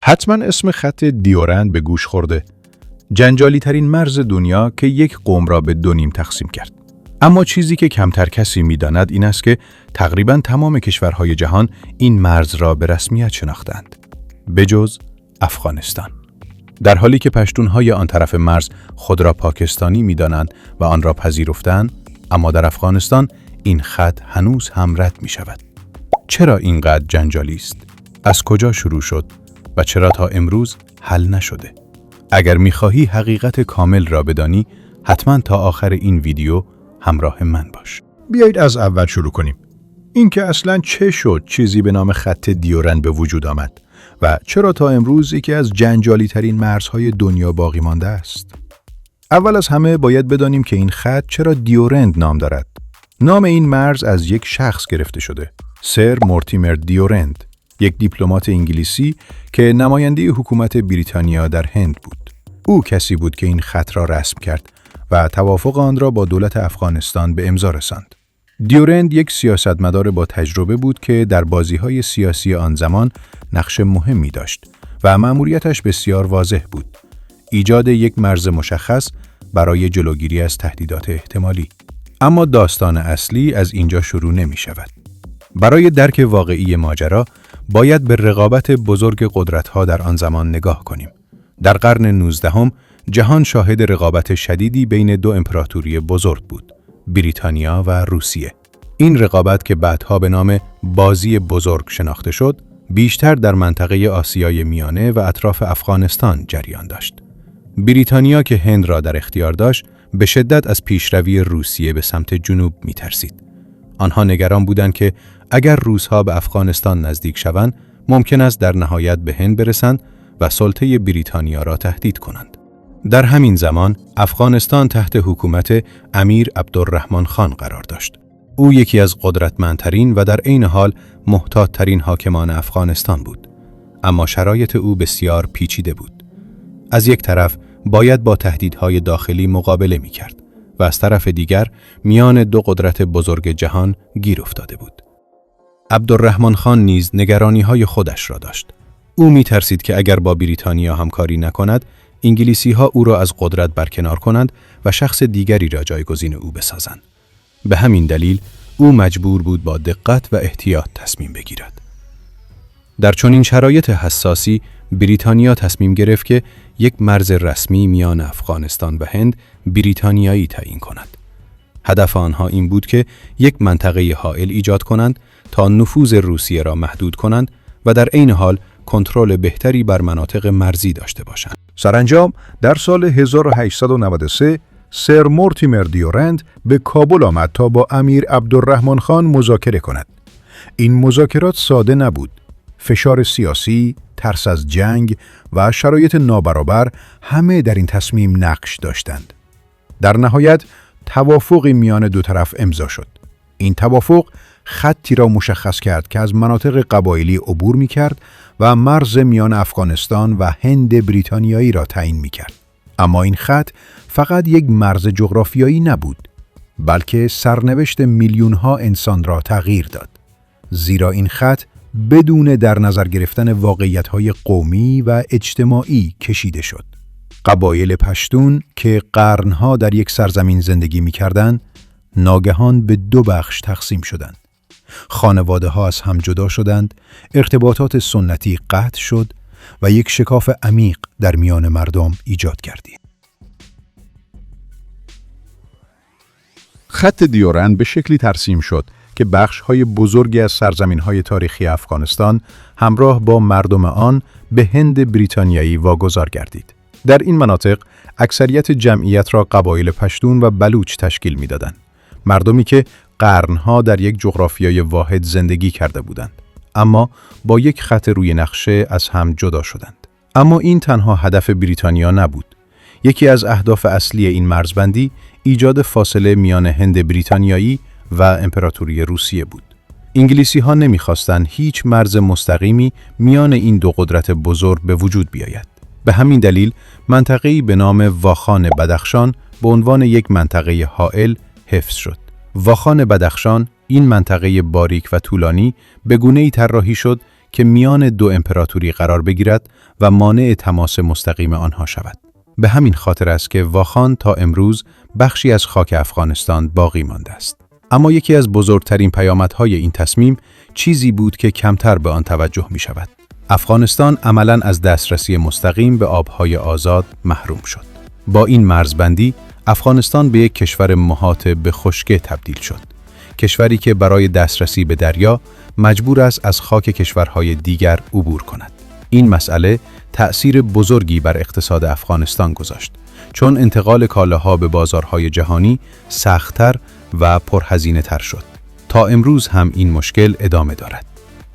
حتما اسم خط دیورند به گوش خورده. جنجالی ترین مرز دنیا که یک قوم را به دو نیم تقسیم کرد. اما چیزی که کمتر کسی می‌داند این است که تقریباً تمام کشورهای جهان این مرز را به رسمیت شناختند، بجز افغانستان. در حالی که پشتون‌های آن طرف مرز خود را پاکستانی می‌دانند و آن را پذیرفتند، اما در افغانستان این خط هنوز هم رد می‌شود. چرا اینقدر جنجالی است؟ از کجا شروع شد و چرا تا امروز حل نشده؟ اگر می‌خواهی حقیقت کامل را بدانی، حتما تا آخر این ویدیو همراه من باش. بیایید از اول شروع کنیم. اینکه اصلاً چه شد چیزی به نام خط دیورند به وجود آمد و چرا تا امروز یکی از جنجالی ترین مرزهای دنیا باقی مانده است. اول از همه باید بدانیم که این خط چرا دیورند نام دارد. نام این مرز از یک شخص گرفته شده، سر مورتیمر دیورند، یک دیپلمات انگلیسی که نماینده حکومت بریتانیا در هند بود. او کسی بود که این خط را رسم کرد و توافق آن را با دولت افغانستان به امضا رساند. دیورند یک سیاستمدار با تجربه بود که در بازی‌های سیاسی آن زمان نقش مهمی داشت و مأموریتش بسیار واضح بود: ایجاد یک مرز مشخص برای جلوگیری از تهدیدات احتمالی. اما داستان اصلی از اینجا شروع نمی‌شود. برای درک واقعی ماجرا باید به رقابت بزرگ قدرت‌ها در آن زمان نگاه کنیم. در قرن 19 جهان شاهد رقابت شدیدی بین دو امپراتوری بزرگ بود: بریتانیا و روسیه. این رقابت که بعدها به نام بازی بزرگ شناخته شد، بیشتر در منطقه آسیای میانه و اطراف افغانستان جریان داشت. بریتانیا که هند را در اختیار داشت، به شدت از پیشروی روسیه به سمت جنوب می‌ترسید. آنها نگران بودند که اگر روس‌ها به افغانستان نزدیک شوند، ممکن است در نهایت به هند برسند و سلطه بریتانیا را تهدید کنند. در همین زمان افغانستان تحت حکومت امیر عبدالرحمن خان قرار داشت. او یکی از قدرتمندترین و در عین حال محتاط‌ترین حاکمان افغانستان بود. اما شرایط او بسیار پیچیده بود. از یک طرف باید با تهدیدهای داخلی مقابله می‌کرد و از طرف دیگر میان دو قدرت بزرگ جهان گیر افتاده بود. عبدالرحمن خان نیز نگرانی‌های خودش را داشت. او می‌ترسید که اگر با بریتانیا همکاری نکند، انگلیسی‌ها او را از قدرت برکنار کنند و شخص دیگری را جایگزین او بسازند. به همین دلیل او مجبور بود با دقت و احتیاط تصمیم بگیرد. در چنین شرایط حساسی بریتانیا تصمیم گرفت که یک مرز رسمی میان افغانستان و هند بریتانیایی تعیین کند. هدف آنها این بود که یک منطقه حائل ایجاد کنند تا نفوذ روسیه را محدود کنند و در عین حال کنترل بهتری بر مناطق مرزی داشته باشند. سرانجام در سال 1893 سر مورتیمر دیورند به کابل آمد تا با امیر عبدالرحمن خان مذاکره کند. این مذاکرات ساده نبود. فشار سیاسی، ترس از جنگ و شرایط نابرابر همه در این تصمیم نقش داشتند. در نهایت توافقی میان دو طرف امضا شد. این توافق خطی را مشخص کرد که از مناطق قبایلی عبور می‌کرد و مرز میان افغانستان و هند بریتانیایی را تعیین می‌کرد. اما این خط فقط یک مرز جغرافیایی نبود، بلکه سرنوشت میلیون‌ها انسان را تغییر داد. زیرا این خط بدون در نظر گرفتن واقعیت‌های قومی و اجتماعی کشیده شد. قبایل پشتون که قرنها در یک سرزمین زندگی می‌کردند، ناگهان به دو بخش تقسیم شدند. خانواده‌ها از هم جدا شدند، ارتباطات سنتی قطع شد و یک شکاف عمیق در میان مردم ایجاد گردید. خط دیورند به شکلی ترسیم شد که بخش‌های بزرگی از سرزمین‌های تاریخی افغانستان همراه با مردم آن به هند بریتانیایی واگذار گردید. در این مناطق اکثریت جمعیت را قبایل پشتون و بلوچ تشکیل می‌دادند، مردمی که قرنها در یک جغرافیای واحد زندگی کرده بودند، اما با یک خط روی نقشه از هم جدا شدند. اما این تنها هدف بریتانیا نبود. یکی از اهداف اصلی این مرزبندی ایجاد فاصله میان هند بریتانیایی و امپراتوری روسیه بود. انگلیسی‌ها نمی‌خواستند هیچ مرز مستقیمی میان این دو قدرت بزرگ به وجود بیاید. به همین دلیل منطقه‌ای به نام واخان بدخشان به عنوان یک منطقه حائل حفظ شد. واخان بدخشان، این منطقه باریک و طولانی، به گونه‌ای طراحی شد که میان دو امپراتوری قرار بگیرد و مانع تماس مستقیم آنها شود. به همین خاطر است که واخان تا امروز بخشی از خاک افغانستان باقی مانده است. اما یکی از بزرگترین پیامدهای این تصمیم چیزی بود که کمتر به آن توجه می شود. افغانستان عملاً از دسترسی مستقیم به آبهای آزاد محروم شد. با این مرزبندی، افغانستان به یک کشور محاط به خشکی تبدیل شد. کشوری که برای دسترسی به دریا مجبور است از خاک کشورهای دیگر عبور کند. این مسئله تأثیر بزرگی بر اقتصاد افغانستان گذاشت، چون انتقال کالاها به بازارهای جهانی سخت‌تر و پرهزینه‌تر شد. تا امروز هم این مشکل ادامه دارد.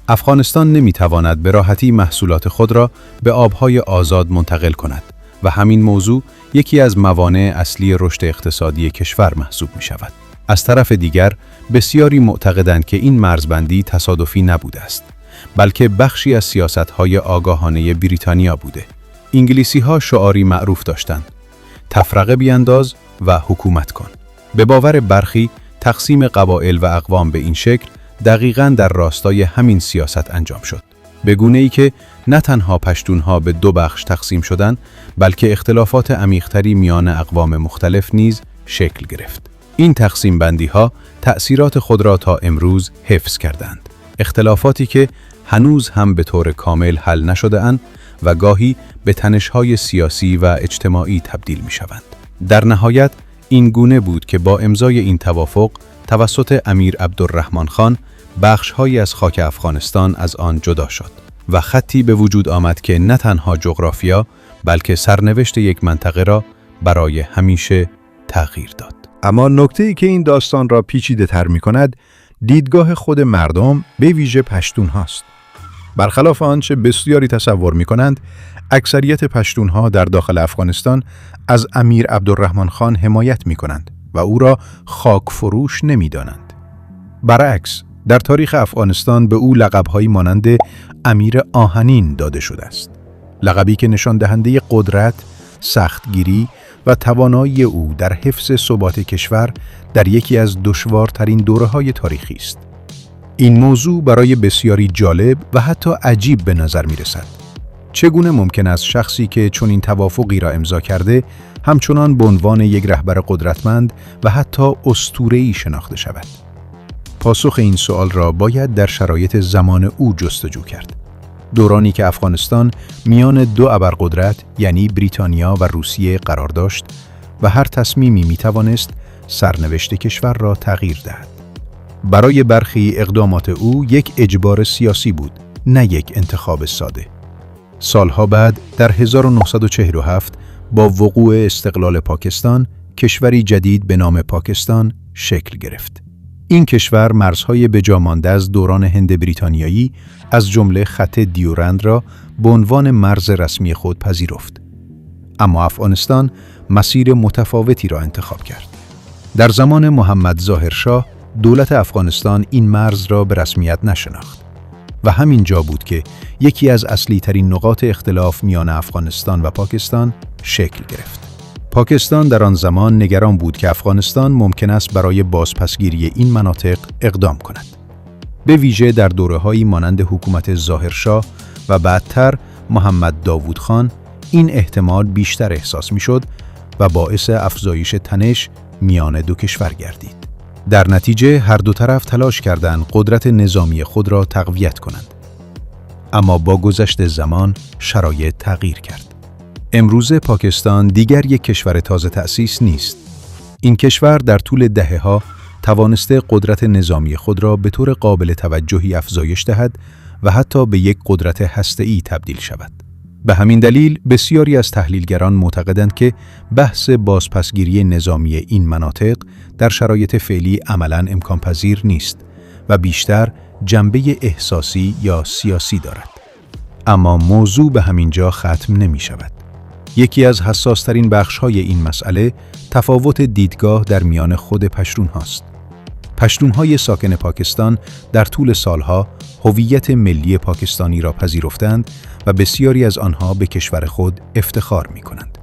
افغانستان نمی‌تواند به راحتی محصولات خود را به آبهای آزاد منتقل کند و همین موضوع یکی از موانع اصلی رشد اقتصادی کشور محسوب می‌شود. از طرف دیگر، بسیاری معتقدند که این مرزبندی تصادفی نبوده است، بلکه بخشی از سیاست‌های آگاهانه بریتانیا بوده. انگلیسی‌ها شعاری معروف داشتند: تفرقه بینداز و حکومت کن. به باور برخی، تقسیم قبایل و اقوام به این شکل دقیقاً در راستای همین سیاست انجام شد. به گونه‌ای که نه تنها پشتونها به دو بخش تقسیم شدند، بلکه اختلافات عمیق‌تری میان اقوام مختلف نیز شکل گرفت. این تقسیم بندی‌ها تأثیرات خود را تا امروز حفظ کردند. اختلافاتی که هنوز هم به طور کامل حل نشده‌اند و گاهی به تنش‌های سیاسی و اجتماعی تبدیل می‌شوند. در نهایت این گونه بود که با امضای این توافق توسط امیر عبدالرحمن خان بخش‌هایی از خاک افغانستان از آن جدا شد و خطی به وجود آمد که نه تنها جغرافیا بلکه سرنوشت یک منطقه را برای همیشه تغییر داد. اما نکته‌ای که این داستان را پیچیده‌تر می‌کند، دیدگاه خود مردم به ویژه پشتون هاست. برخلاف آنچه بسیاری تصور می‌کنند، اکثریت پشتونها در داخل افغانستان از امیر عبدالرحمن خان حمایت می‌کنند و او را خاک فروش نمی‌دانند. برعکس، در تاریخ افغانستان به او لقب‌هایی مانند امیر آهنین داده شده است. لقبی که نشان دهنده قدرت، سختگیری و توانایی او در حفظ ثبات کشور در یکی از دشوارترین دوره‌های تاریخی است. این موضوع برای بسیاری جالب و حتی عجیب به نظر می‌رسد. چگونه ممکن است شخصی که چنین توافقی را امضا کرده همچنان به عنوان یک رهبر قدرتمند و حتی اسطوره‌ای شناخته شود؟ پاسخ این سوال را باید در شرایط زمان او جستجو کرد. دورانی که افغانستان میان دو ابرقدرت یعنی بریتانیا و روسیه قرار داشت و هر تصمیمی میتوانست سرنوشت کشور را تغییر دهد. برای برخی اقدامات او یک اجبار سیاسی بود، نه یک انتخاب ساده. سالها بعد در 1947 با وقوع استقلال پاکستان، کشوری جدید به نام پاکستان شکل گرفت. این کشور مرزهای بجا مانده از دوران هند بریتانیایی از جمله خط دیورند را به عنوان مرز رسمی خود پذیرفت. اما افغانستان مسیر متفاوتی را انتخاب کرد. در زمان محمد ظاهرشاه، دولت افغانستان این مرز را به رسمیت نشناخت و همین جا بود که یکی از اصلی ترین نقاط اختلاف میان افغانستان و پاکستان شکل گرفت. پاکستان در آن زمان نگران بود که افغانستان ممکن است برای بازپسگیری این مناطق اقدام کند. به ویژه در دوره‌هایی مانند حکومت ظاهرشاه و بعدتر محمد داوود خان، این احتمال بیشتر احساس می‌شد و باعث افزایش تنش میان دو کشور گردید. در نتیجه هر دو طرف تلاش کردند قدرت نظامی خود را تقویت کنند. اما با گذشت زمان شرایط تغییر کرد. امروزه پاکستان دیگر یک کشور تازه تأسیس نیست. این کشور در طول دهه‌ها توانسته قدرت نظامی خود را به طور قابل توجهی افزایش دهد و حتی به یک قدرت هسته‌ای تبدیل شود. به همین دلیل بسیاری از تحلیلگران معتقدند که بحث بازپسگیری نظامی این مناطق در شرایط فعلی عملاً امکان پذیر نیست و بیشتر جنبه احساسی یا سیاسی دارد. اما موضوع به همین جا ختم نمی شود. یکی از حساس‌ترین بخش‌های این مسئله تفاوت دیدگاه در میان خود پشتون هاست. پشتون‌های ساکن پاکستان در طول سالها هویت ملی پاکستانی را پذیرفتند و بسیاری از آنها به کشور خود افتخار می‌کنند.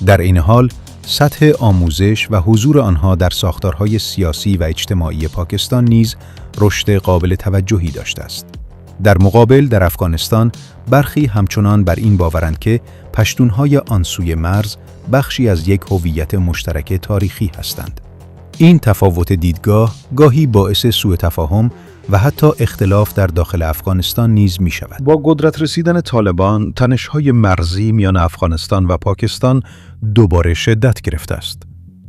در این حال، سطح آموزش و حضور آنها در ساختارهای سیاسی و اجتماعی پاکستان نیز رشد قابل توجهی داشته است. در مقابل در افغانستان برخی همچنان بر این باورند که پشتون‌های آن سوی مرز بخشی از یک هویت مشترک تاریخی هستند. این تفاوت دیدگاه گاهی باعث سوء تفاهم و حتی اختلاف در داخل افغانستان نیز می شود. با قدرت رسیدن طالبان، تنش‌های مرزی میان افغانستان و پاکستان دوباره شدت گرفته است.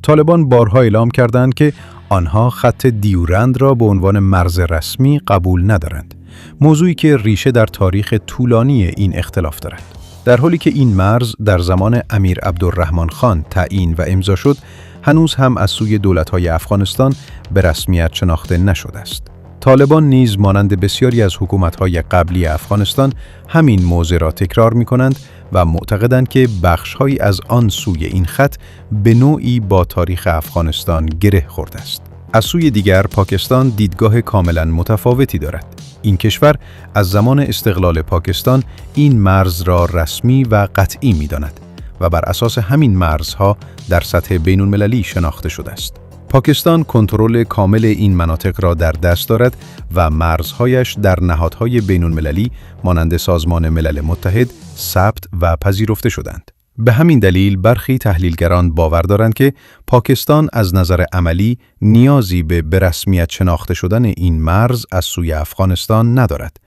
طالبان بارها اعلام کردند که آنها خط دیورند را به عنوان مرز رسمی قبول ندارند، موضوعی که ریشه در تاریخ طولانی این اختلاف دارد. در حالی که این مرز در زمان امیر عبدالرحمن خان تعیین و امضا شد، هنوز هم از سوی دولت‌های افغانستان به رسمیت شناخته نشده است. طالبان نیز مانند بسیاری از حکومت‌های قبلی افغانستان همین موضع را تکرار می‌کنند و معتقدند که بخش‌هایی از آن سوی این خط به نوعی با تاریخ افغانستان گره خورده است. از سوی دیگر پاکستان دیدگاه کاملاً متفاوتی دارد. این کشور از زمان استقلال پاکستان این مرز را رسمی و قطعی می‌داند و بر اساس همین مرزها در سطح بین‌المللی شناخته شده است. پاکستان کنترل کامل این مناطق را در دست دارد و مرزهایش در نهادهای بین‌المللی مانند سازمان ملل متحد ثبت و پذیرفته شدند. به همین دلیل برخی تحلیلگران باور دارند که پاکستان از نظر عملی نیازی به رسمیت شناخته شدن این مرز از سوی افغانستان ندارد،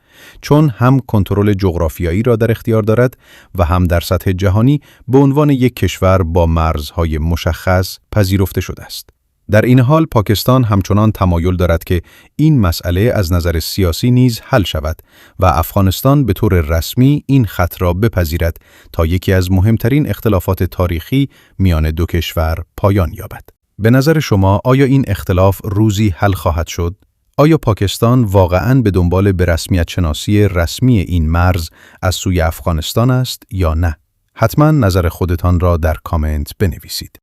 چون هم کنترل جغرافیایی را در اختیار دارد و هم در سطح جهانی به عنوان یک کشور با مرزهای مشخص پذیرفته شده است. در این حال پاکستان همچنان تمایل دارد که این مسئله از نظر سیاسی نیز حل شود و افغانستان به طور رسمی این خط را بپذیرد تا یکی از مهمترین اختلافات تاریخی میان دو کشور پایان یابد. به نظر شما آیا این اختلاف روزی حل خواهد شد؟ آیا پاکستان واقعاً به دنبال به رسمیت شناسی رسمی این مرز از سوی افغانستان است یا نه؟ حتما نظر خودتان را در کامنت بنویسید.